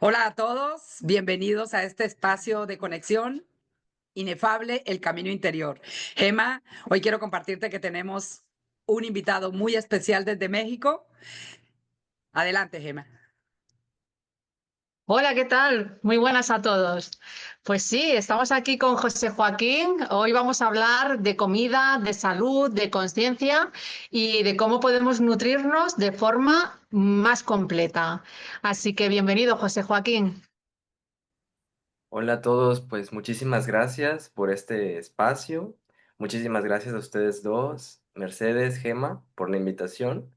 Hola a todos, bienvenidos a este espacio de conexión inefable, el camino interior. Gema, hoy quiero compartirte que tenemos un invitado muy especial desde México. Adelante, Gema. Hola, ¿qué tal? Muy buenas a todos. Pues sí, estamos aquí con José Joaquín. Hoy vamos a hablar de comida, de salud, de conciencia y de cómo podemos nutrirnos de forma más completa. Así que bienvenido, José Joaquín. Hola a todos, pues muchísimas gracias por este espacio. Muchísimas gracias a ustedes dos, Mercedes, Gema, por la invitación.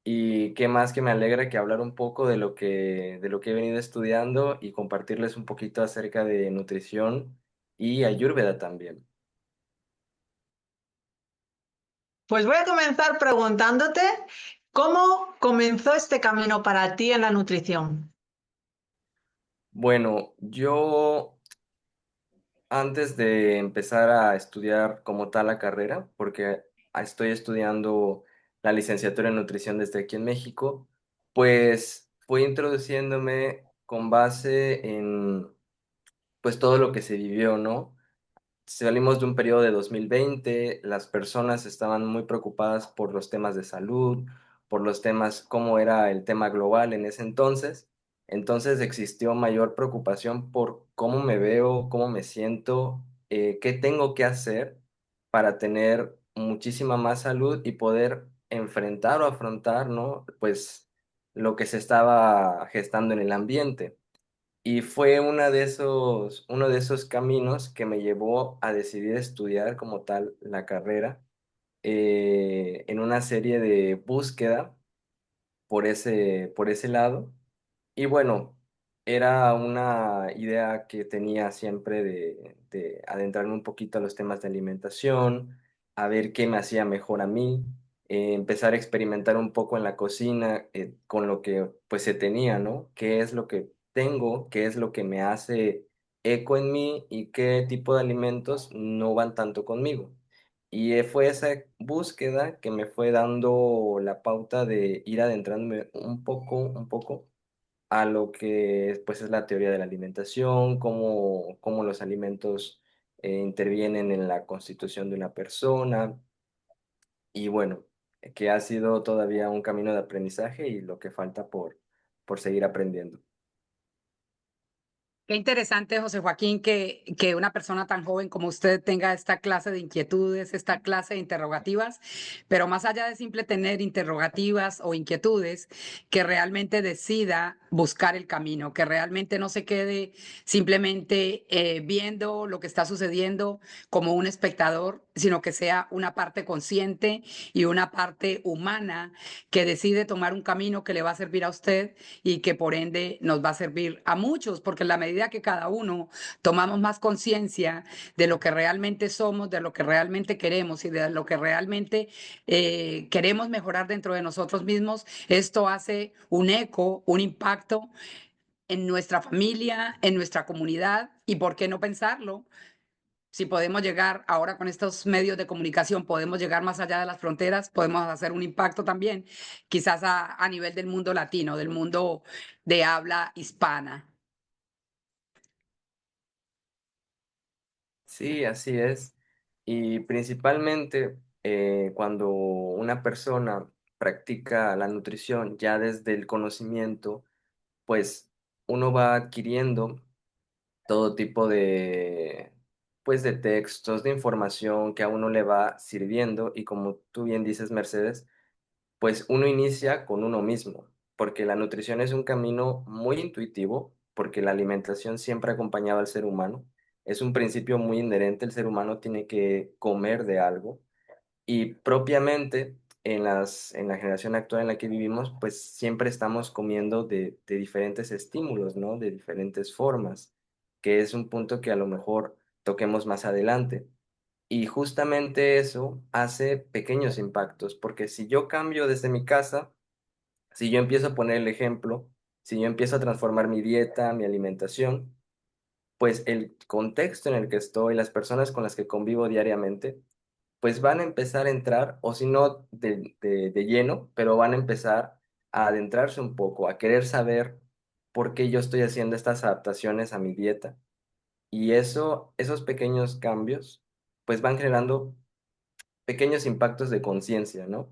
Y qué más que me alegra que hablar un poco de lo que he venido estudiando y compartirles un poquito acerca de nutrición y ayurveda también. Pues voy a comenzar preguntándote cómo comenzó este camino para ti en la nutrición. Bueno, yo antes de empezar a estudiar como tal la carrera, porque estoy estudiando la licenciatura en nutrición desde aquí en México, pues fui introduciéndome con base en pues todo lo que se vivió, ¿no? Salimos de un periodo de 2020, las personas estaban muy preocupadas por los temas de salud, por los temas, cómo era el tema global en ese entonces. Entonces existió mayor preocupación por cómo me veo, cómo me siento, qué tengo que hacer para tener muchísima más salud y poder enfrentar o afrontar, ¿no? Pues lo que se estaba gestando en el ambiente. Y fue uno de esos caminos que me llevó a decidir estudiar como tal la carrera en una serie de búsqueda por ese lado. Y bueno, era una idea que tenía siempre de adentrarme un poquito a los temas de alimentación, a ver qué me hacía mejor a mí, empezar a experimentar un poco en la cocina con lo que pues se tenía, ¿no? ¿Qué es lo que tengo? ¿Qué es lo que me hace eco en mí? ¿Y qué tipo de alimentos no van tanto conmigo? Y fue esa búsqueda que me fue dando la pauta de ir adentrándome un poco a lo que pues es la teoría de la alimentación, cómo los alimentos intervienen en la constitución de una persona y bueno, que ha sido todavía un camino de aprendizaje y lo que falta por seguir aprendiendo. Qué interesante, José Joaquín, que una persona tan joven como usted tenga esta clase de inquietudes, esta clase de interrogativas, pero más allá de simple tener interrogativas o inquietudes, que realmente decida buscar el camino, que realmente no se quede simplemente viendo lo que está sucediendo como un espectador, sino que sea una parte consciente y una parte humana que decide tomar un camino que le va a servir a usted y que por ende nos va a servir a muchos, porque en la medida que cada uno tomamos más conciencia de lo que realmente somos, de lo que realmente queremos y de lo que realmente queremos mejorar dentro de nosotros mismos, esto hace un eco, un impacto en nuestra familia, en nuestra comunidad y por qué no pensarlo. Si podemos llegar ahora con estos medios de comunicación, podemos llegar más allá de las fronteras, podemos hacer un impacto también, quizás a nivel del mundo latino, del mundo de habla hispana. Sí, así es. Y principalmente cuando una persona practica la nutrición ya desde el conocimiento, pues uno va adquiriendo todo tipo pues de textos, de información que a uno le va sirviendo y como tú bien dices, Mercedes, pues uno inicia con uno mismo, porque la nutrición es un camino muy intuitivo, porque la alimentación siempre ha acompañado al ser humano. Es un principio muy inherente, el ser humano tiene que comer de algo y propiamente en la generación actual en la que vivimos, pues siempre estamos comiendo de diferentes estímulos, ¿no? De diferentes formas, que es un punto que a lo mejor toquemos más adelante. Y justamente eso hace pequeños impactos, porque si yo cambio desde mi casa, si yo empiezo a poner el ejemplo, si yo empiezo a transformar mi dieta, mi alimentación, pues el contexto en el que estoy, las personas con las que convivo diariamente, pues van a empezar a entrar, o si no de lleno, pero van a empezar a adentrarse un poco, a querer saber por qué yo estoy haciendo estas adaptaciones a mi dieta. Y esos pequeños cambios, pues van generando pequeños impactos de conciencia, ¿no?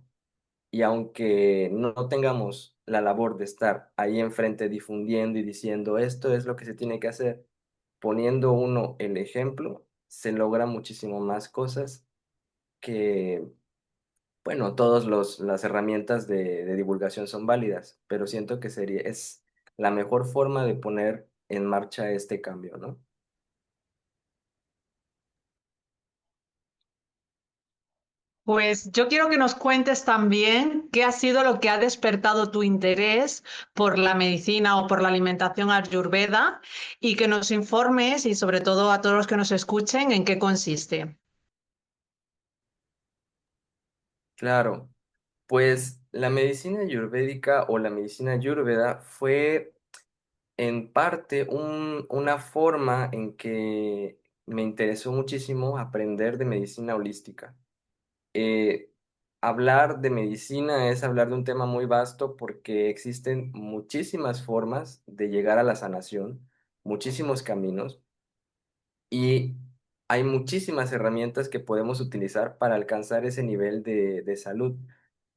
Y aunque no tengamos la labor de estar ahí enfrente difundiendo y diciendo esto es lo que se tiene que hacer, poniendo uno el ejemplo, se logra muchísimo más cosas que, bueno, todas las herramientas de divulgación son válidas, pero siento que es la mejor forma de poner en marcha este cambio, ¿no? Pues yo quiero que nos cuentes también qué ha sido lo que ha despertado tu interés por la medicina o por la alimentación ayurveda y que nos informes y sobre todo a todos los que nos escuchen en qué consiste. Claro, pues la medicina ayurvédica o la medicina ayurveda fue en parte una forma en que me interesó muchísimo aprender de medicina holística. Eh, Hablar de medicina es hablar de un tema muy vasto porque existen muchísimas formas de llegar a la sanación, muchísimos caminos y hay muchísimas herramientas que podemos utilizar para alcanzar ese nivel de salud.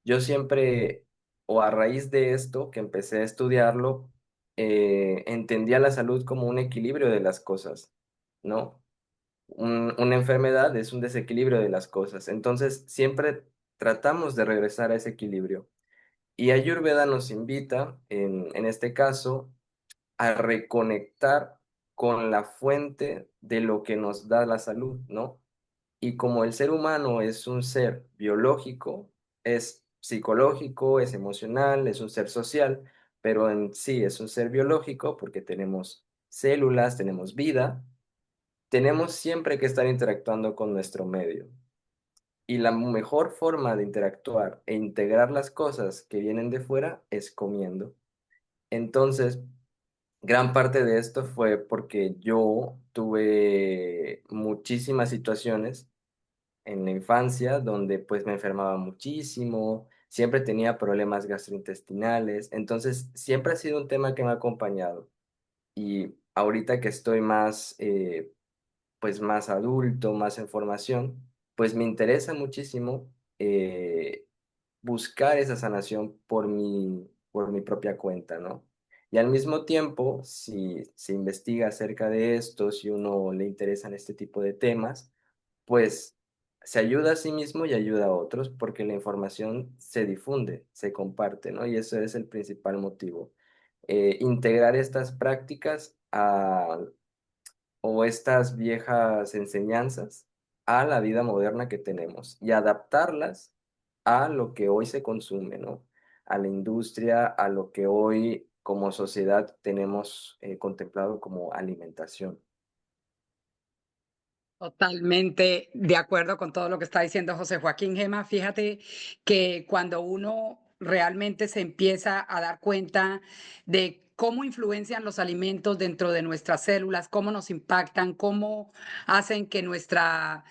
Yo siempre, o a raíz de esto que empecé a estudiarlo, entendía la salud como un equilibrio de las cosas, ¿no? Una enfermedad es un desequilibrio de las cosas. Entonces, siempre tratamos de regresar a ese equilibrio. Y Ayurveda nos invita, en este caso, a reconectar con la fuente de lo que nos da la salud, ¿no? Y como el ser humano es un ser biológico, es psicológico, es emocional, es un ser social, pero en sí es un ser biológico porque tenemos células, tenemos vida, tenemos siempre que estar interactuando con nuestro medio. Y la mejor forma de interactuar e integrar las cosas que vienen de fuera es comiendo. Entonces, gran parte de esto fue porque yo tuve muchísimas situaciones en la infancia donde pues me enfermaba muchísimo, siempre tenía problemas gastrointestinales, entonces siempre ha sido un tema que me ha acompañado. Y ahorita que estoy más, pues más adulto, más en formación, pues me interesa muchísimo buscar esa sanación por mi propia cuenta, ¿no? Y al mismo tiempo, si se investiga acerca de esto, si uno le interesan este tipo de temas, pues se ayuda a sí mismo y ayuda a otros porque la información se difunde, se comparte, ¿no? Y eso es el principal motivo. Integrar estas prácticas o estas viejas enseñanzas a la vida moderna que tenemos y adaptarlas a lo que hoy se consume, ¿no? A la industria, a lo que hoy como sociedad tenemos contemplado como alimentación. Totalmente de acuerdo con todo lo que está diciendo José Joaquín Gema. Fíjate que cuando uno realmente se empieza a dar cuenta de cómo influencian los alimentos dentro de nuestras células, cómo nos impactan, cómo hacen que nuestra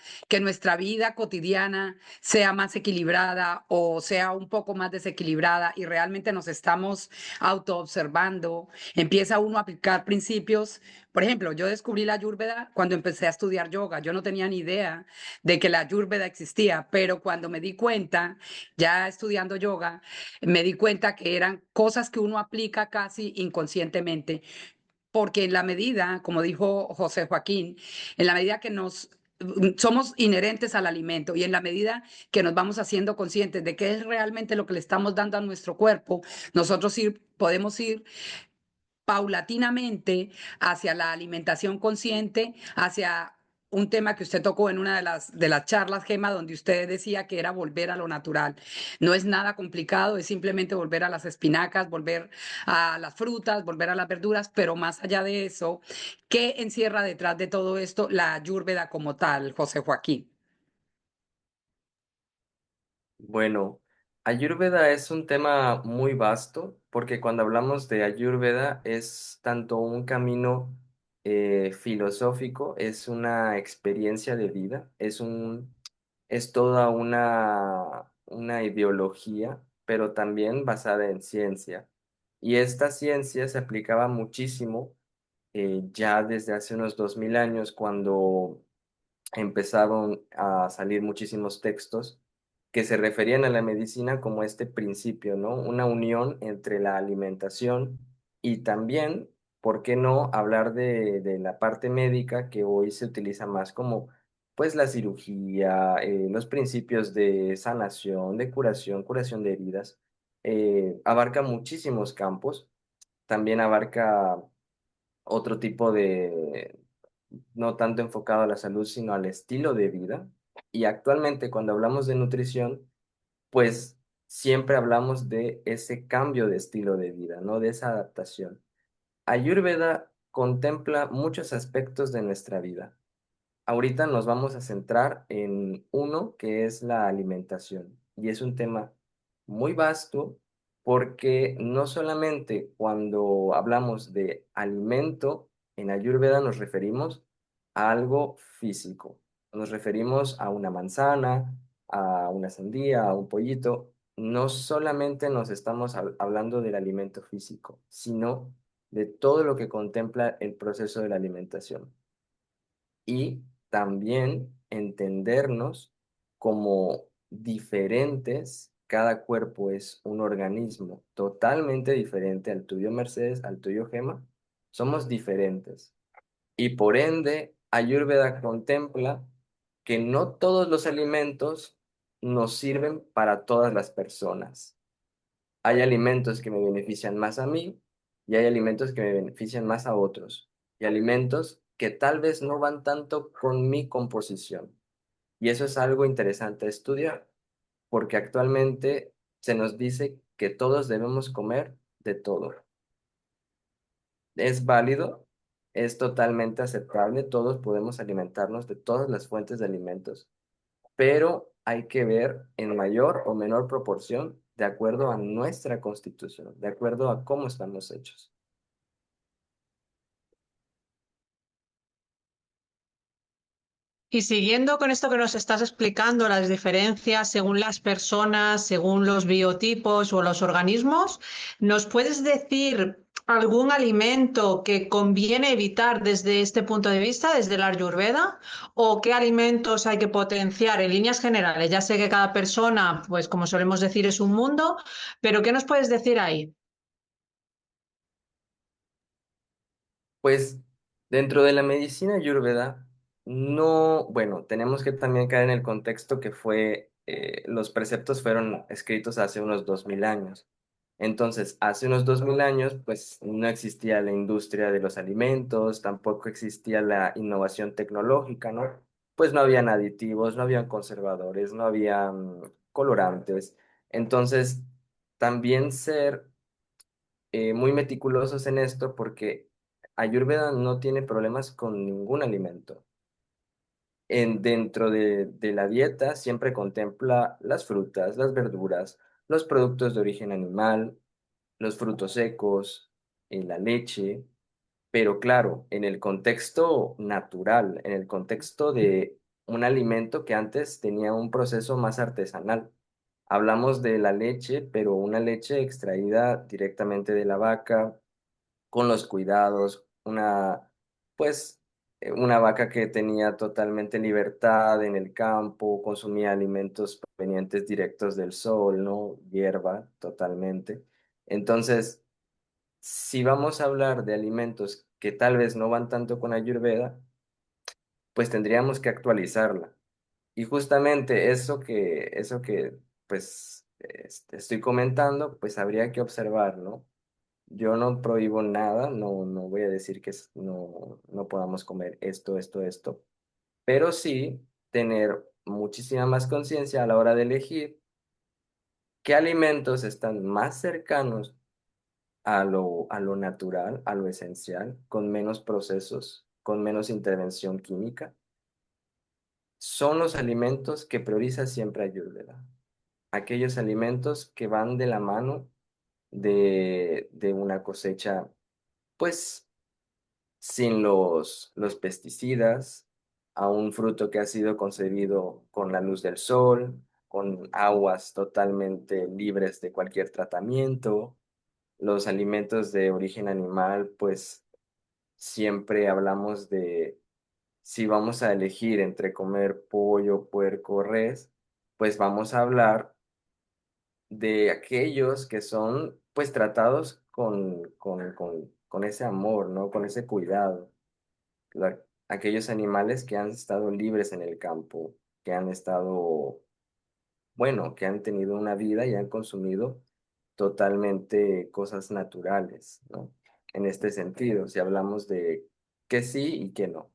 vida cotidiana sea más equilibrada o sea un poco más desequilibrada y realmente nos estamos autoobservando, empieza uno a aplicar principios. Por ejemplo, yo descubrí la Ayurveda cuando empecé a estudiar yoga. Yo no tenía ni idea de que la Ayurveda existía, pero cuando me di cuenta, ya estudiando yoga, me di cuenta que eran cosas que uno aplica casi inconscientemente, porque en la medida, como dijo José Joaquín, en la medida que nos somos inherentes al alimento y en la medida que nos vamos haciendo conscientes de qué es realmente lo que le estamos dando a nuestro cuerpo, nosotros podemos ir paulatinamente hacia la alimentación consciente, hacia un tema que usted tocó en una de las charlas, Gema, donde usted decía que era volver a lo natural. No es nada complicado, es simplemente volver a las espinacas, volver a las frutas, volver a las verduras, pero más allá de eso, ¿qué encierra detrás de todo esto la ayurveda como tal, José Joaquín? Bueno, Ayurveda es un tema muy vasto porque cuando hablamos de Ayurveda es tanto un camino filosófico, es una experiencia de vida, es toda una ideología, pero también basada en ciencia. Y esta ciencia se aplicaba muchísimo ya desde hace unos 2000 años, cuando empezaron a salir muchísimos textos que se referían a la medicina como este principio, ¿no? Una unión entre la alimentación y también, ¿por qué no hablar de la parte médica que hoy se utiliza más como, pues, la cirugía, los principios de sanación, de curación, curación de heridas? Abarca muchísimos campos, también abarca otro tipo de, no tanto enfocado a la salud, sino al estilo de vida. Y actualmente cuando hablamos de nutrición, pues siempre hablamos de ese cambio de estilo de vida, ¿no? De esa adaptación. Ayurveda contempla muchos aspectos de nuestra vida. Ahorita nos vamos a centrar en uno que es la alimentación. Y es un tema muy vasto porque no solamente cuando hablamos de alimento en Ayurveda nos referimos a algo físico. Nos referimos a una manzana, a una sandía, a un pollito. No solamente nos estamos hablando del alimento físico, sino de todo lo que contempla el proceso de la alimentación y también entendernos como diferentes. Cada cuerpo es un organismo totalmente diferente al tuyo, Mercedes, al tuyo, Gema. Somos diferentes. Y por ende, Ayurveda contempla que no todos los alimentos nos sirven para todas las personas. Hay alimentos que me benefician más a mí y hay alimentos que me benefician más a otros. Y alimentos que tal vez no van tanto con mi composición. Y eso es algo interesante de estudiar, porque actualmente se nos dice que todos debemos comer de todo. Es válido, es totalmente aceptable, todos podemos alimentarnos de todas las fuentes de alimentos, pero hay que ver en mayor o menor proporción de acuerdo a nuestra constitución, de acuerdo a cómo estamos hechos. Y siguiendo con esto que nos estás explicando, las diferencias según las personas, según los biotipos o los organismos, ¿nos puedes decir algún alimento que conviene evitar desde este punto de vista, desde la Ayurveda? ¿O qué alimentos hay que potenciar en líneas generales? Ya sé que cada persona, pues como solemos decir, es un mundo, pero ¿qué nos puedes decir ahí? Pues dentro de la medicina ayurveda, no, bueno, tenemos que también caer en el contexto que fue, los preceptos fueron escritos hace unos 2000 años. Entonces, hace unos 2000 años, pues no existía la industria de los alimentos, tampoco existía la innovación tecnológica, ¿no? Pues no habían aditivos, no habían conservadores, no habían colorantes. Entonces, también ser muy meticulosos en esto porque Ayurveda no tiene problemas con ningún alimento. Dentro de la dieta siempre contempla las frutas, las verduras, los productos de origen animal, los frutos secos, la leche, pero claro, en el contexto natural, en el contexto de un alimento que antes tenía un proceso más artesanal. Hablamos de la leche, pero una leche extraída directamente de la vaca, con los cuidados, pues, una vaca que tenía totalmente libertad en el campo, consumía alimentos provenientes directos del sol, ¿no? Hierba, totalmente. Entonces, si vamos a hablar de alimentos que tal vez no van tanto con Ayurveda, pues tendríamos que actualizarla. Y justamente eso que pues estoy comentando, pues habría que observar, ¿no? Yo no prohíbo nada, no voy a decir que no podamos comer esto, esto, esto, pero sí tener muchísima más conciencia a la hora de elegir qué alimentos están más cercanos a lo natural, a lo esencial, con menos procesos, con menos intervención química. Son los alimentos que prioriza siempre Ayurveda. Aquellos alimentos que van de la mano de una cosecha, pues sin los pesticidas, a un fruto que ha sido concebido con la luz del sol, con aguas totalmente libres de cualquier tratamiento. los alimentos de origen animal, pues siempre hablamos de si vamos a elegir entre comer pollo, puerco, res, pues vamos a hablar de aquellos que son pues tratados con ese amor, ¿no? Con ese cuidado. Aquellos animales que han estado libres en el campo, que han estado, bueno, que han tenido una vida y han consumido totalmente cosas naturales, ¿no? En este sentido, si hablamos de que sí y que no.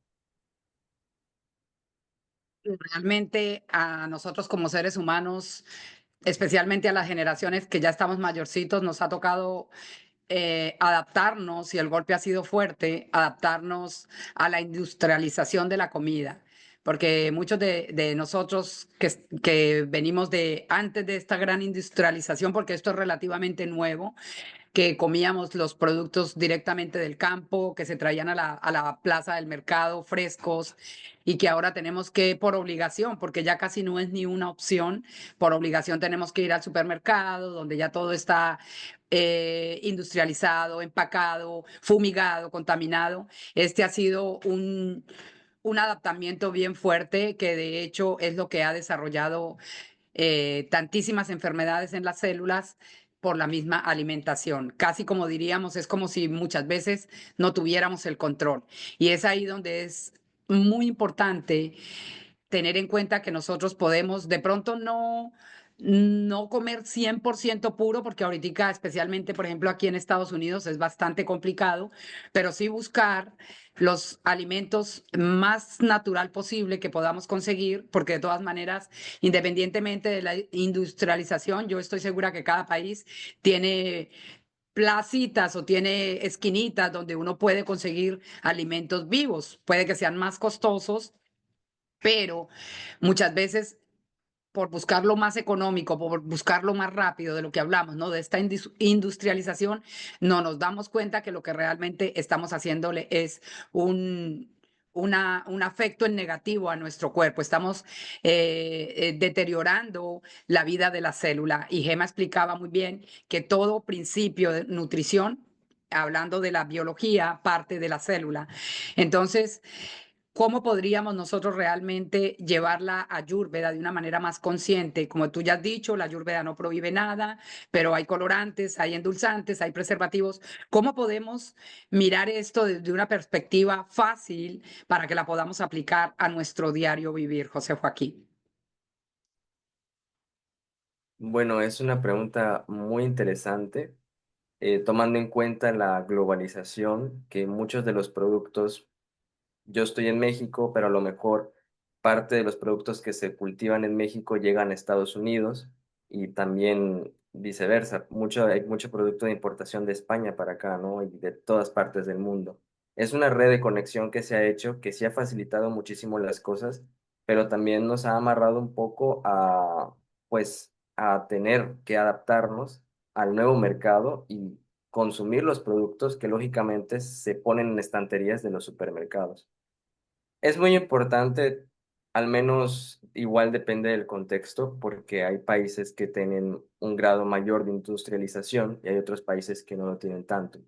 Realmente a nosotros como seres humanos, especialmente a las generaciones que ya estamos mayorcitos, nos ha tocado adaptarnos, y el golpe ha sido fuerte, adaptarnos a la industrialización de la comida. Porque muchos de nosotros que venimos de antes de esta gran industrialización, porque esto es relativamente nuevo, que comíamos los productos directamente del campo, que se traían a la plaza del mercado frescos, y que ahora tenemos que, por obligación, porque ya casi no es ni una opción, por obligación tenemos que ir al supermercado, donde ya todo está industrializado, empacado, fumigado, contaminado. Este ha sido un adaptamiento bien fuerte, que de hecho es lo que ha desarrollado tantísimas enfermedades en las células por la misma alimentación. Casi como diríamos, es como si muchas veces no tuviéramos el control. Y es ahí donde es muy importante tener en cuenta que nosotros podemos de pronto no comer 100% puro, porque ahorita, especialmente, por ejemplo, aquí en Estados Unidos es bastante complicado, pero sí buscar los alimentos más natural posible que podamos conseguir, porque de todas maneras, independientemente de la industrialización, yo estoy segura que cada país tiene placitas o tiene esquinitas donde uno puede conseguir alimentos vivos. Puede que sean más costosos, pero muchas veces por buscar lo más económico, por buscar lo más rápido de lo que hablamos, ¿no? De esta industrialización, no nos damos cuenta que lo que realmente estamos haciéndole es un afecto en negativo a nuestro cuerpo. Estamos deteriorando la vida de la célula. Y Gemma explicaba muy bien que todo principio de nutrición, hablando de la biología, parte de la célula. Entonces, ¿cómo podríamos nosotros realmente llevar la ayurveda de una manera más consciente? Como tú ya has dicho, la ayurveda no prohíbe nada, pero hay colorantes, hay endulzantes, hay preservativos. ¿Cómo podemos mirar esto desde una perspectiva fácil para que la podamos aplicar a nuestro diario vivir, José Joaquín? Bueno, es una pregunta muy interesante, tomando en cuenta la globalización, que muchos de los productos, yo estoy en México, pero a lo mejor parte de los productos que se cultivan en México llegan a Estados Unidos y también viceversa. Hay mucho producto de importación de España para acá, ¿no? Y de todas partes del mundo. Es una red de conexión que se ha hecho, que sí ha facilitado muchísimo las cosas, pero también nos ha amarrado un poco pues, a tener que adaptarnos al nuevo mercado y consumir los productos que lógicamente se ponen en estanterías de los supermercados. Es muy importante, al menos igual depende del contexto, porque hay países que tienen un grado mayor de industrialización y hay otros países que no lo tienen tanto.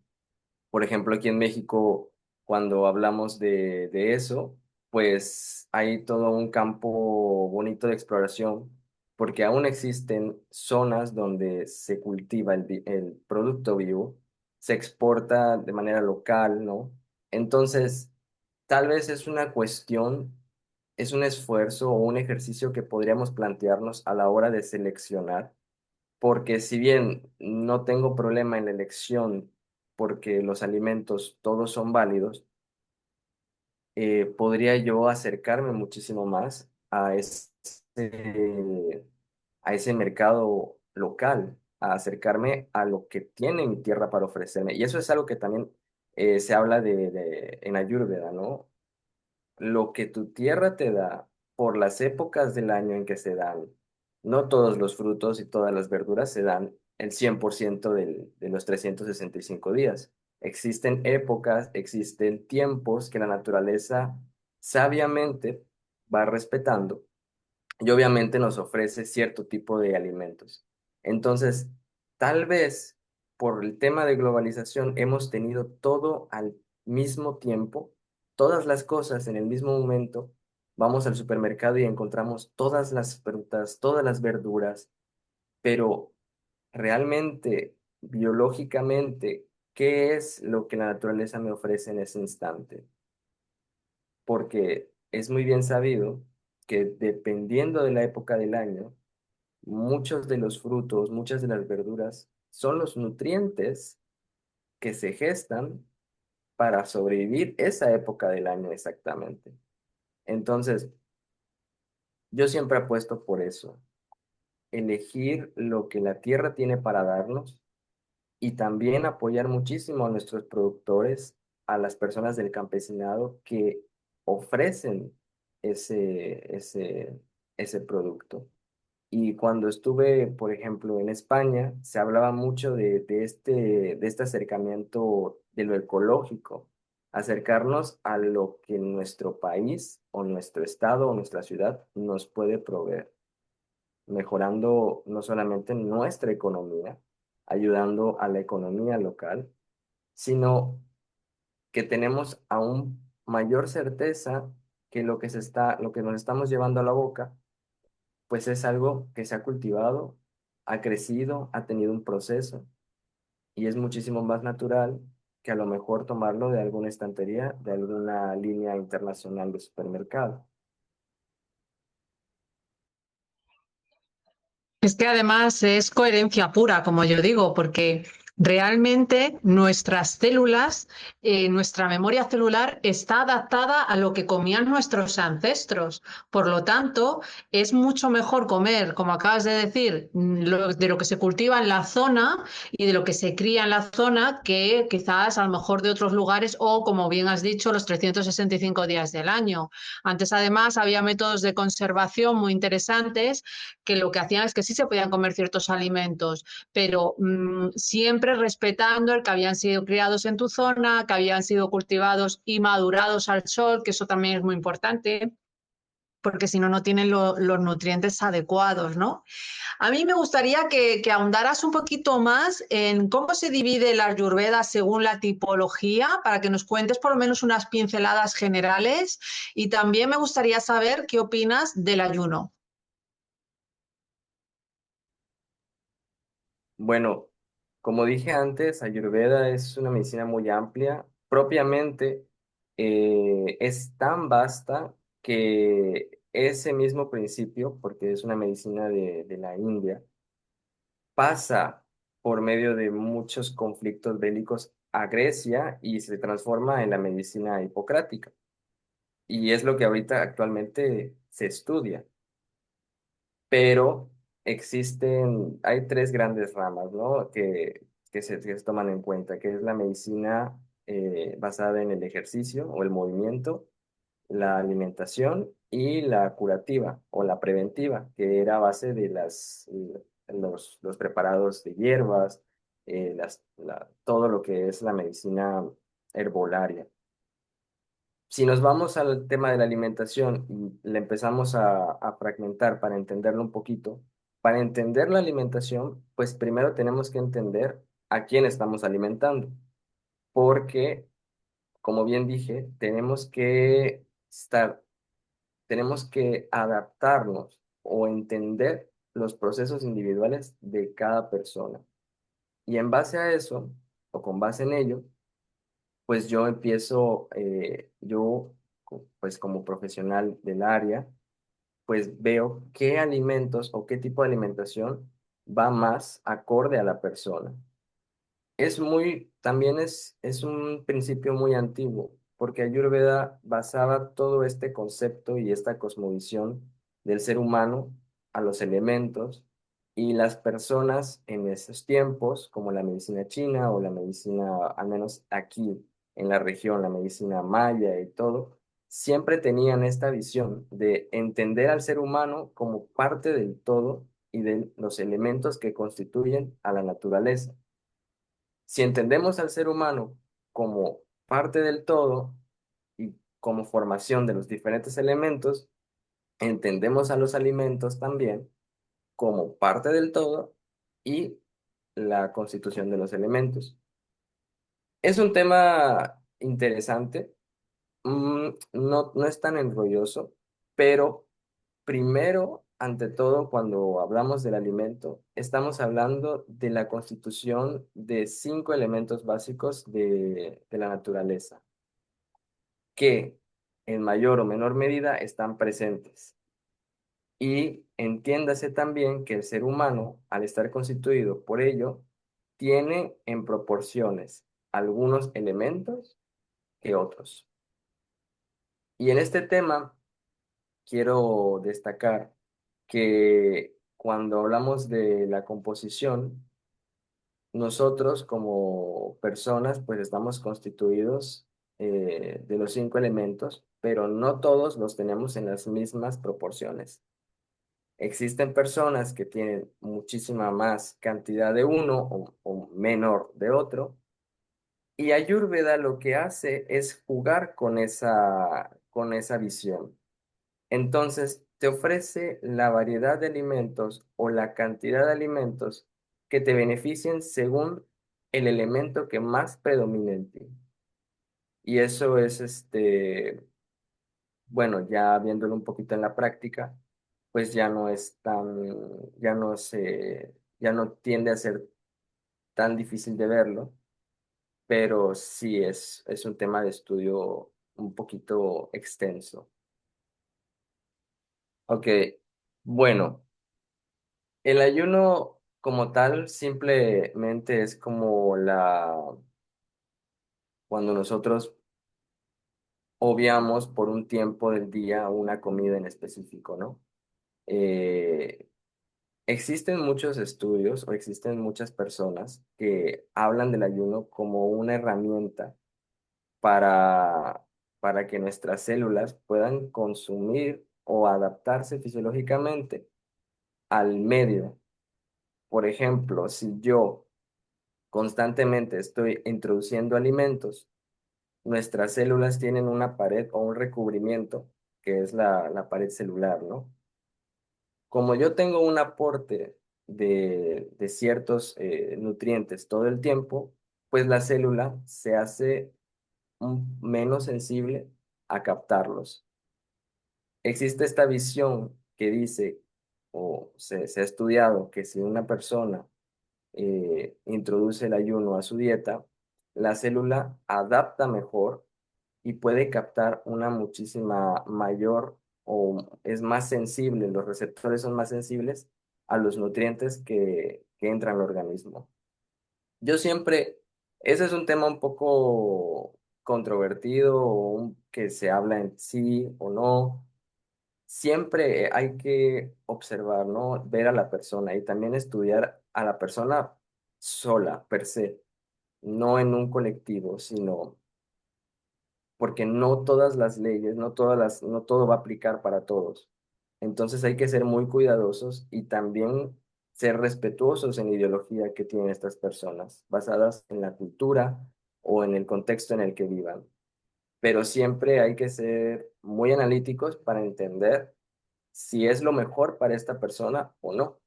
Por ejemplo, aquí en México, cuando hablamos de eso, pues hay todo un campo bonito de exploración, porque aún existen zonas donde se cultiva el producto vivo, se exporta de manera local, ¿no? Entonces, tal vez es una cuestión, es un esfuerzo o un ejercicio que podríamos plantearnos a la hora de seleccionar, porque si bien no tengo problema en la elección, porque los alimentos todos son válidos, podría yo acercarme muchísimo más a ese mercado local, a acercarme a lo que tiene mi tierra para ofrecerme. Y eso es algo que también se habla en Ayurveda, ¿no? Lo que tu tierra te da por las épocas del año en que se dan. No todos los frutos y todas las verduras se dan el 100% de los 365 días. Existen épocas, existen tiempos que la naturaleza sabiamente va respetando y obviamente nos ofrece cierto tipo de alimentos. Entonces, tal vez por el tema de globalización hemos tenido todo al mismo tiempo, todas las cosas en el mismo momento. Vamos al supermercado y encontramos todas las frutas, todas las verduras, pero realmente, biológicamente, ¿qué es lo que la naturaleza me ofrece en ese instante? Porque es muy bien sabido que dependiendo de la época del año, muchos de los frutos, muchas de las verduras son los nutrientes que se gestan para sobrevivir esa época del año exactamente. Entonces, yo siempre apuesto por eso, elegir lo que la tierra tiene para darnos y también apoyar muchísimo a nuestros productores, a las personas del campesinado que ofrecen ese producto. Y cuando estuve, por ejemplo, en España, se hablaba mucho de este acercamiento de lo ecológico, acercarnos a lo que nuestro país o nuestro estado o nuestra ciudad nos puede proveer, mejorando no solamente nuestra economía, ayudando a la economía local, sino que tenemos aún mayor certeza que lo que nos estamos llevando a la boca pues es algo que se ha cultivado, ha crecido, ha tenido un proceso y es muchísimo más natural que a lo mejor tomarlo de alguna estantería, de alguna línea internacional de supermercado. Es que además es coherencia pura, como yo digo, porque realmente nuestras células, nuestra memoria celular está adaptada a lo que comían nuestros ancestros. Por lo tanto, es mucho mejor comer, como acabas de decir, de lo que se cultiva en la zona y de lo que se cría en la zona que quizás a lo mejor de otros lugares o, como bien has dicho, los 365 días del año. Antes, además, había métodos de conservación muy interesantes que lo que hacían es que sí se podían comer ciertos alimentos, pero siempre respetando el que habían sido criados en tu zona, que habían sido cultivados y madurados al sol, que eso también es muy importante, porque si no, no tienen los nutrientes adecuados, ¿no? A mí me gustaría que ahondaras un poquito más en cómo se divide la Ayurveda según la tipología, para que nos cuentes por lo menos unas pinceladas generales, y también me gustaría saber qué opinas del ayuno. Bueno, como dije antes, Ayurveda es una medicina muy amplia. Propiamente es tan vasta que ese mismo principio, porque es una medicina de la India, pasa por medio de muchos conflictos bélicos a Grecia y se transforma en la medicina hipocrática. Y es lo que ahorita actualmente se estudia. Pero hay tres grandes ramas, ¿no? Que se toman en cuenta, que es la medicina basada en el ejercicio o el movimiento, la alimentación y la curativa o la preventiva, que era a base de los preparados de hierbas, todo lo que es la medicina herbolaria. Si nos vamos al tema de la alimentación y le empezamos a fragmentar para entenderlo un poquito, para entender la alimentación, pues primero tenemos que entender a quién estamos alimentando, porque, como bien dije, tenemos que adaptarnos o entender los procesos individuales de cada persona. Y en base a eso, o con base en ello, pues yo empiezo, pues como profesional del área, pues veo qué alimentos o qué tipo de alimentación va más acorde a la persona. También es un principio muy antiguo, porque Ayurveda basaba todo este concepto y esta cosmovisión del ser humano a los elementos y las personas en esos tiempos, como la medicina china o la medicina, al menos aquí en la región, la medicina maya y todo, siempre tenían esta visión de entender al ser humano como parte del todo y de los elementos que constituyen a la naturaleza. Si entendemos al ser humano como parte del todo y como formación de los diferentes elementos, entendemos a los alimentos también como parte del todo y la constitución de los elementos. Es un tema interesante, no es tan enrolloso, pero primero, ante todo, cuando hablamos del alimento, estamos hablando de la constitución de 5 elementos básicos de la naturaleza, que en mayor o menor medida están presentes. Y entiéndase también que el ser humano, al estar constituido por ello, tiene en proporciones algunos elementos que otros. Y en este tema quiero destacar que cuando hablamos de la composición, nosotros como personas pues estamos constituidos de los 5 elementos, pero no todos los tenemos en las mismas proporciones. Existen personas que tienen muchísima más cantidad de uno o menor de otro, y Ayurveda lo que hace es jugar con esa visión. Entonces, te ofrece la variedad de alimentos o la cantidad de alimentos que te beneficien según el elemento que más predomina en ti. Y eso es, bueno, ya viéndolo un poquito en la práctica, pues ya no es tan, ya no tiende a ser tan difícil de verlo, pero sí es un tema de estudio un poquito extenso. Ok, bueno. El ayuno como tal simplemente es como cuando nosotros obviamos por un tiempo del día una comida en específico, ¿no? Eh, Existen muchos estudios o existen muchas personas que hablan del ayuno como una herramienta para, para que nuestras células puedan consumir o adaptarse fisiológicamente al medio. Por ejemplo, si yo constantemente estoy introduciendo alimentos, nuestras células tienen una pared o un recubrimiento, que es la pared celular, ¿no? Como yo tengo un aporte de ciertos nutrientes todo el tiempo, pues la célula se hace menos sensible a captarlos. Existe esta visión que dice, o se ha estudiado, que si una persona introduce el ayuno a su dieta, la célula adapta mejor y puede captar una muchísima mayor o es más sensible, los receptores son más sensibles a los nutrientes que entran al organismo. Yo siempre, ese es un tema un poco controvertido o que se habla en sí o no. Siempre hay que observar, ¿no? Ver a la persona y también estudiar a la persona sola, per se, no en un colectivo, sino porque no todas las leyes, no todo va a aplicar para todos. Entonces hay que ser muy cuidadosos y también ser respetuosos en la ideología que tienen estas personas, basadas en la cultura o en el contexto en el que vivan. Pero siempre hay que ser muy analíticos para entender si es lo mejor para esta persona o no.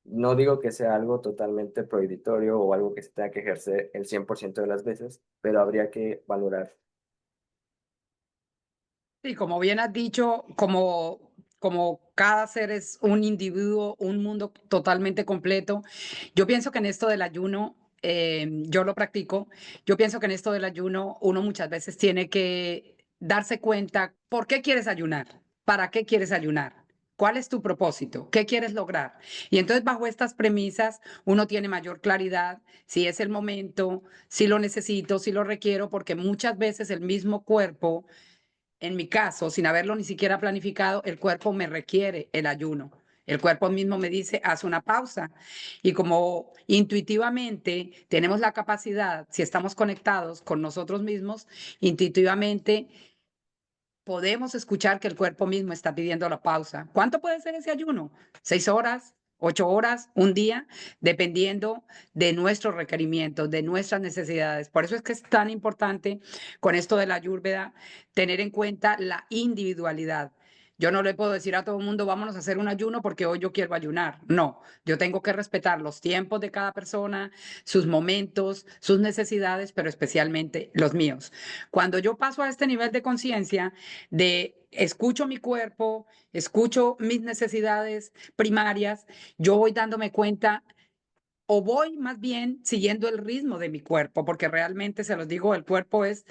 No digo que sea algo totalmente prohibitorio o algo que se tenga que ejercer el 100% de las veces, pero habría que valorar. Sí, como bien has dicho, como cada ser es un individuo, un mundo totalmente completo, yo pienso que en esto del ayuno, yo lo practico, yo pienso que en esto del ayuno uno muchas veces tiene que darse cuenta por qué quieres ayunar, para qué quieres ayunar. ¿Cuál es tu propósito? ¿Qué quieres lograr? Y entonces bajo estas premisas uno tiene mayor claridad si es el momento, si lo necesito, si lo requiero, porque muchas veces el mismo cuerpo, en mi caso, sin haberlo ni siquiera planificado, el cuerpo me requiere el ayuno. El cuerpo mismo me dice, haz una pausa. Y como intuitivamente tenemos la capacidad, si estamos conectados con nosotros mismos, intuitivamente podemos escuchar que el cuerpo mismo está pidiendo la pausa. ¿Cuánto puede ser ese ayuno? 6 horas, 8 horas, un día, dependiendo de nuestros requerimientos, de nuestras necesidades. Por eso es que es tan importante con esto de la Ayurveda tener en cuenta la individualidad. Yo no le puedo decir a todo el mundo, vámonos a hacer un ayuno porque hoy yo quiero ayunar. No, yo tengo que respetar los tiempos de cada persona, sus momentos, sus necesidades, pero especialmente los míos. Cuando yo paso a este nivel de conciencia, de escucho mi cuerpo, escucho mis necesidades primarias, yo voy dándome cuenta o voy más bien siguiendo el ritmo de mi cuerpo, porque realmente se los digo, el cuerpo es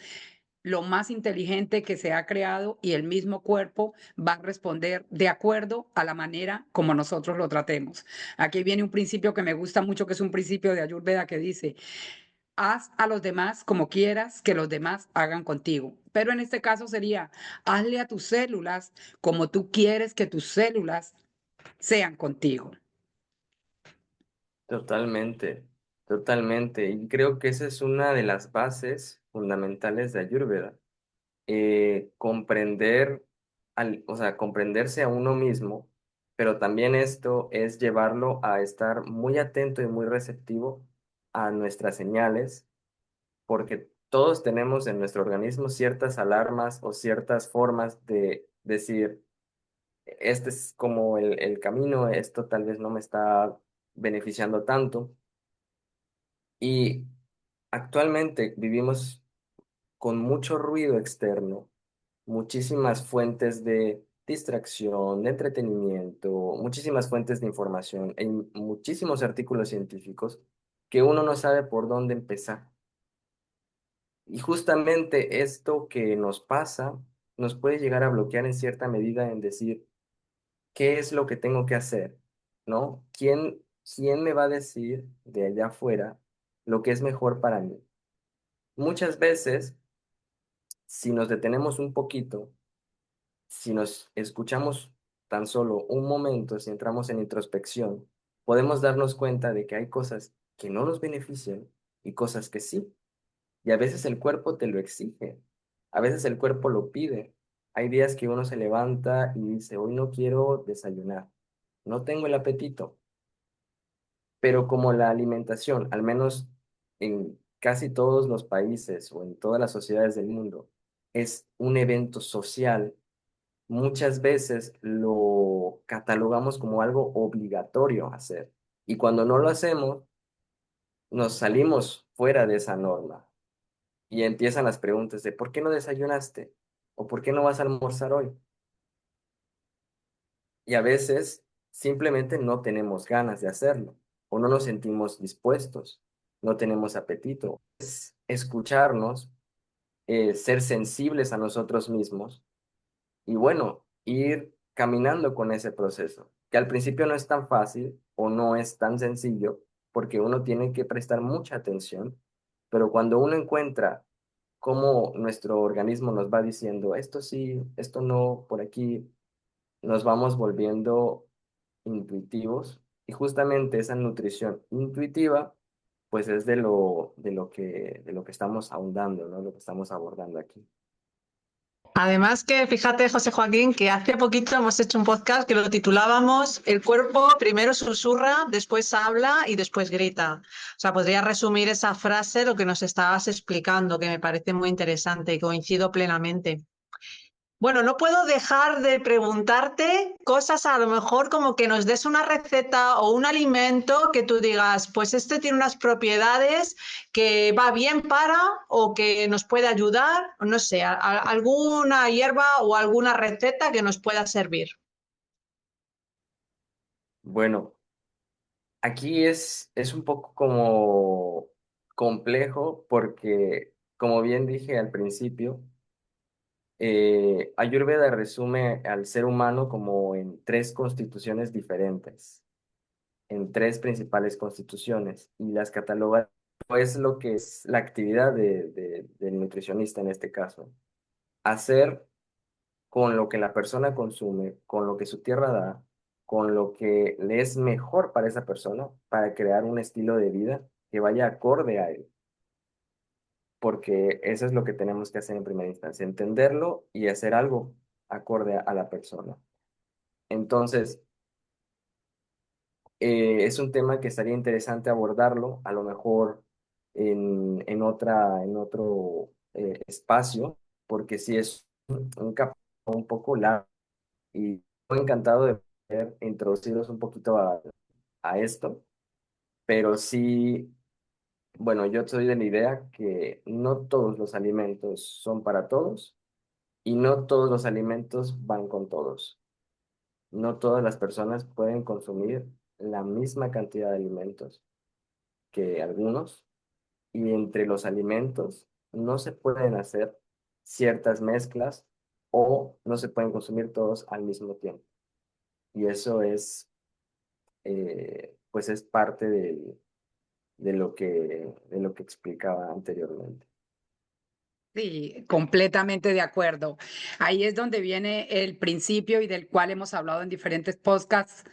lo más inteligente que se ha creado y el mismo cuerpo va a responder de acuerdo a la manera como nosotros lo tratemos. Aquí viene un principio que me gusta mucho, que es un principio de Ayurveda que dice, haz a los demás como quieras que los demás hagan contigo. Pero en este caso sería, hazle a tus células como tú quieres que tus células sean contigo. Totalmente, totalmente. Y creo que esa es una de las bases fundamentales de Ayurveda. Comprender, o sea, comprenderse a uno mismo, pero también esto es llevarlo a estar muy atento y muy receptivo a nuestras señales, porque todos tenemos en nuestro organismo ciertas alarmas o ciertas formas de decir, este es como el camino, esto tal vez no me está beneficiando tanto. Y actualmente vivimos con mucho ruido externo, muchísimas fuentes de distracción, de entretenimiento, muchísimas fuentes de información, y muchísimos artículos científicos que uno no sabe por dónde empezar. Y justamente esto que nos pasa nos puede llegar a bloquear en cierta medida en decir, ¿qué es lo que tengo que hacer? ¿No? ¿Quién me va a decir de allá afuera lo que es mejor para mí? Muchas veces, si nos detenemos un poquito, si nos escuchamos tan solo un momento, si entramos en introspección, podemos darnos cuenta de que hay cosas que no nos benefician y cosas que sí. Y a veces el cuerpo te lo exige, a veces el cuerpo lo pide. Hay días que uno se levanta y dice, hoy no quiero desayunar, no tengo el apetito, pero como la alimentación, al menos en casi todos los países o en todas las sociedades del mundo, es un evento social, muchas veces lo catalogamos como algo obligatorio hacer. Y cuando no lo hacemos, nos salimos fuera de esa norma y empiezan las preguntas de ¿por qué no desayunaste? ¿O por qué no vas a almorzar hoy? Y a veces simplemente no tenemos ganas de hacerlo o no nos sentimos dispuestos, no tenemos apetito. Es escucharnos, ser sensibles a nosotros mismos y bueno, ir caminando con ese proceso, que al principio no es tan fácil o no es tan sencillo porque uno tiene que prestar mucha atención, pero cuando uno encuentra cómo nuestro organismo nos va diciendo esto sí, esto no, por aquí, nos vamos volviendo intuitivos y justamente esa nutrición intuitiva pues es de lo que estamos ahondando, ¿no? Lo que estamos abordando aquí. Además que fíjate, José Joaquín, que hace poquito hemos hecho un podcast que lo titulábamos El cuerpo primero susurra, después habla y después grita. O sea, podría resumir esa frase lo que nos estabas explicando, que me parece muy interesante y coincido plenamente. Bueno, no puedo dejar de preguntarte cosas a lo mejor como que nos des una receta o un alimento que tú digas, pues este tiene unas propiedades que va bien para o que nos puede ayudar, no sé, alguna hierba o alguna receta que nos pueda servir. Bueno, aquí es un poco como complejo porque, como bien dije al principio, Ayurveda resume al ser humano como en tres constituciones diferentes, en tres principales constituciones, y las cataloga, pues lo que es la actividad del nutricionista en este caso, hacer con lo que la persona consume, con lo que su tierra da, con lo que le es mejor para esa persona, para crear un estilo de vida que vaya acorde a él, porque eso es lo que tenemos que hacer en primera instancia, entenderlo y hacer algo acorde a la persona. Entonces, es un tema que estaría interesante abordarlo, a lo mejor en otro espacio, porque sí es un capítulo un poco largo y estoy encantado de poder introduciros un poquito a esto, pero sí, bueno, yo soy de la idea que no todos los alimentos son para todos y no todos los alimentos van con todos. No todas las personas pueden consumir la misma cantidad de alimentos que algunos, y entre los alimentos no se pueden hacer ciertas mezclas o no se pueden consumir todos al mismo tiempo. Y eso es, pues es parte de lo que explicaba anteriormente. Sí, completamente de acuerdo. Ahí es donde viene el principio y del cual hemos hablado en diferentes podcasts.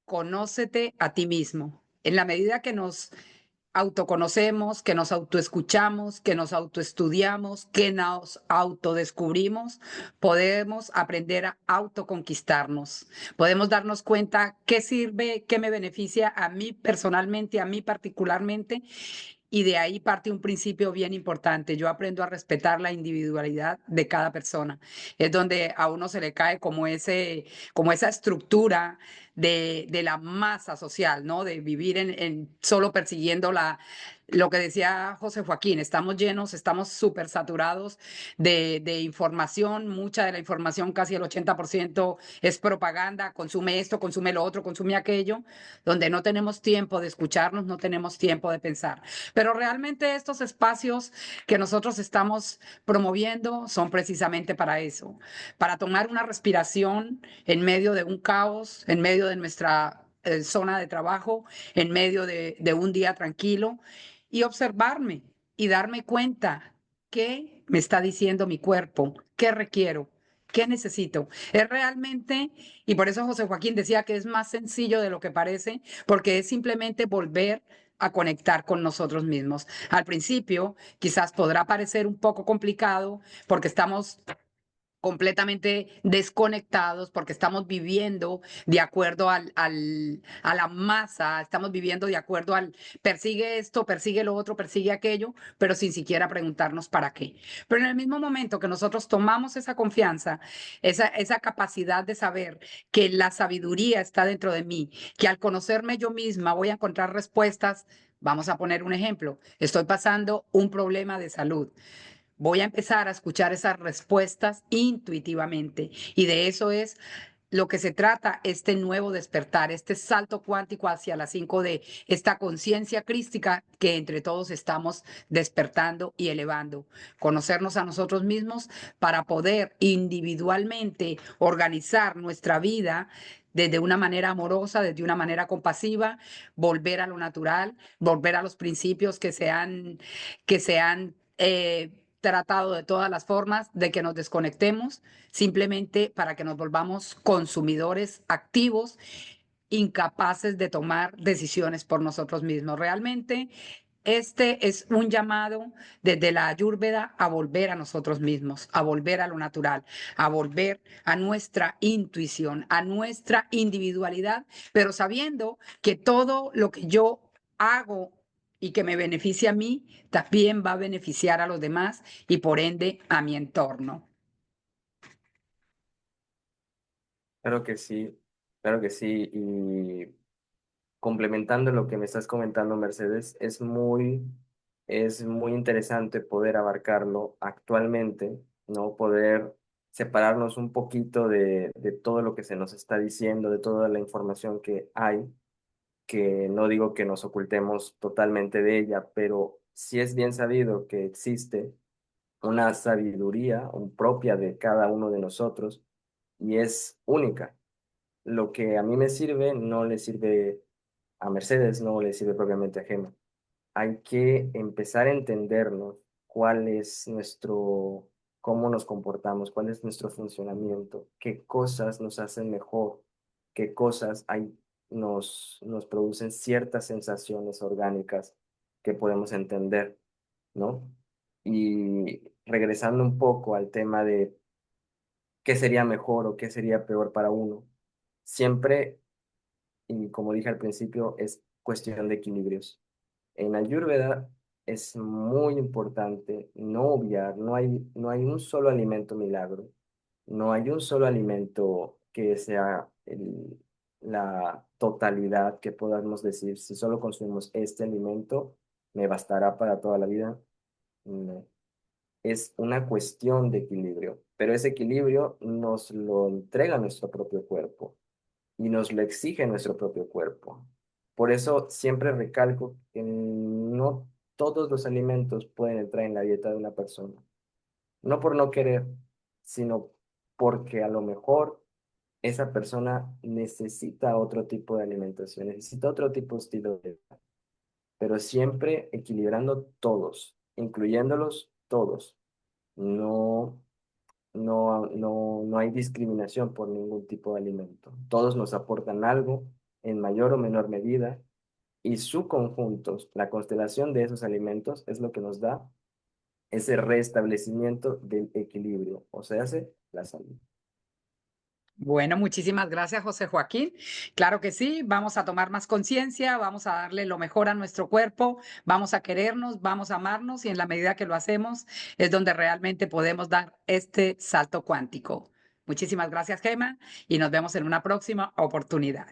Conócete a ti mismo. En la medida que nos autoconocemos, que nos autoescuchamos, que nos autoestudiamos, que nos autodescubrimos, podemos aprender a autoconquistarnos. Podemos darnos cuenta qué sirve, qué me beneficia a mí personalmente, a mí particularmente, y de ahí parte un principio bien importante. Yo aprendo a respetar la individualidad de cada persona. Es donde a uno se le cae como esa estructura de la masa social, ¿no? De vivir solo persiguiendo lo que decía José Joaquín. Estamos llenos, estamos súper saturados de información. Mucha de la información, casi el 80% es propaganda. Consume esto, consume lo otro, consume aquello, donde no tenemos tiempo de escucharnos, no tenemos tiempo de pensar. Pero realmente estos espacios que nosotros estamos promoviendo son precisamente para eso, para tomar una respiración en medio de un caos, en medio de nuestra zona de trabajo, en medio de un día tranquilo y observarme y darme cuenta qué me está diciendo mi cuerpo, qué requiero. ¿Qué necesito? Es realmente, y por eso José Joaquín decía que es más sencillo de lo que parece, porque es simplemente volver a conectar con nosotros mismos. Al principio quizás podrá parecer un poco complicado porque estamos completamente desconectados porque estamos viviendo de acuerdo a la masa, estamos viviendo de acuerdo al persigue esto, persigue lo otro, persigue aquello, pero sin siquiera preguntarnos para qué. Pero en el mismo momento que nosotros tomamos esa confianza, esa capacidad de saber que la sabiduría está dentro de mí, que al conocerme yo misma voy a encontrar respuestas. Vamos a poner un ejemplo. Estoy pasando un problema de salud. Voy a empezar a escuchar esas respuestas intuitivamente. Y de eso es lo que se trata este nuevo despertar, este salto cuántico hacia las 5D, esta conciencia crística que entre todos estamos despertando y elevando. Conocernos a nosotros mismos para poder individualmente organizar nuestra vida desde una manera amorosa, desde una manera compasiva, volver a lo natural, volver a los principios que se han tratado de todas las formas de que nos desconectemos simplemente para que nos volvamos consumidores activos, incapaces de tomar decisiones por nosotros mismos. Realmente, este es un llamado desde la Ayurveda a volver a nosotros mismos, a volver a lo natural, a volver a nuestra intuición, a nuestra individualidad, pero sabiendo que todo lo que yo hago y que me beneficia a mí, también va a beneficiar a los demás y por ende a mi entorno. Claro que sí, claro que sí. Y complementando lo que me estás comentando, Mercedes, es muy interesante poder abarcarlo actualmente, ¿no? Poder separarnos un poquito de todo lo que se nos está diciendo, de toda la información que hay, que no digo que nos ocultemos totalmente de ella, pero sí es bien sabido que existe una sabiduría propia de cada uno de nosotros y es única. Lo que a mí me sirve no le sirve a Mercedes, no le sirve propiamente a Gema. Hay que empezar a entendernos cuál es cómo nos comportamos, cuál es nuestro funcionamiento, qué cosas nos hacen mejor, qué cosas nos producen ciertas sensaciones orgánicas que podemos entender, ¿no? Y regresando un poco al tema de qué sería mejor o qué sería peor para uno, siempre, y como dije al principio, es cuestión de equilibrios. En Ayurveda es muy importante no obviar, no hay un solo alimento milagro. No hay un solo alimento que sea la totalidad que podamos decir, si solo consumimos este alimento, me bastará para toda la vida. No. Es una cuestión de equilibrio, pero ese equilibrio nos lo entrega nuestro propio cuerpo y nos lo exige nuestro propio cuerpo. Por eso siempre recalco que no todos los alimentos pueden entrar en la dieta de una persona. No por no querer, sino porque a lo mejor esa persona necesita otro tipo de alimentación, necesita otro tipo de estilo de vida, pero siempre equilibrando todos, incluyéndolos todos. No, no hay discriminación por ningún tipo de alimento. Todos nos aportan algo en mayor o menor medida y su conjunto, la constelación de esos alimentos es lo que nos da ese restablecimiento del equilibrio, o sea, hace la salud. Bueno, muchísimas gracias, José Joaquín. Claro que sí, vamos a tomar más conciencia, vamos a darle lo mejor a nuestro cuerpo, vamos a querernos, vamos a amarnos y en la medida que lo hacemos es donde realmente podemos dar este salto cuántico. Muchísimas gracias, Gema, y nos vemos en una próxima oportunidad.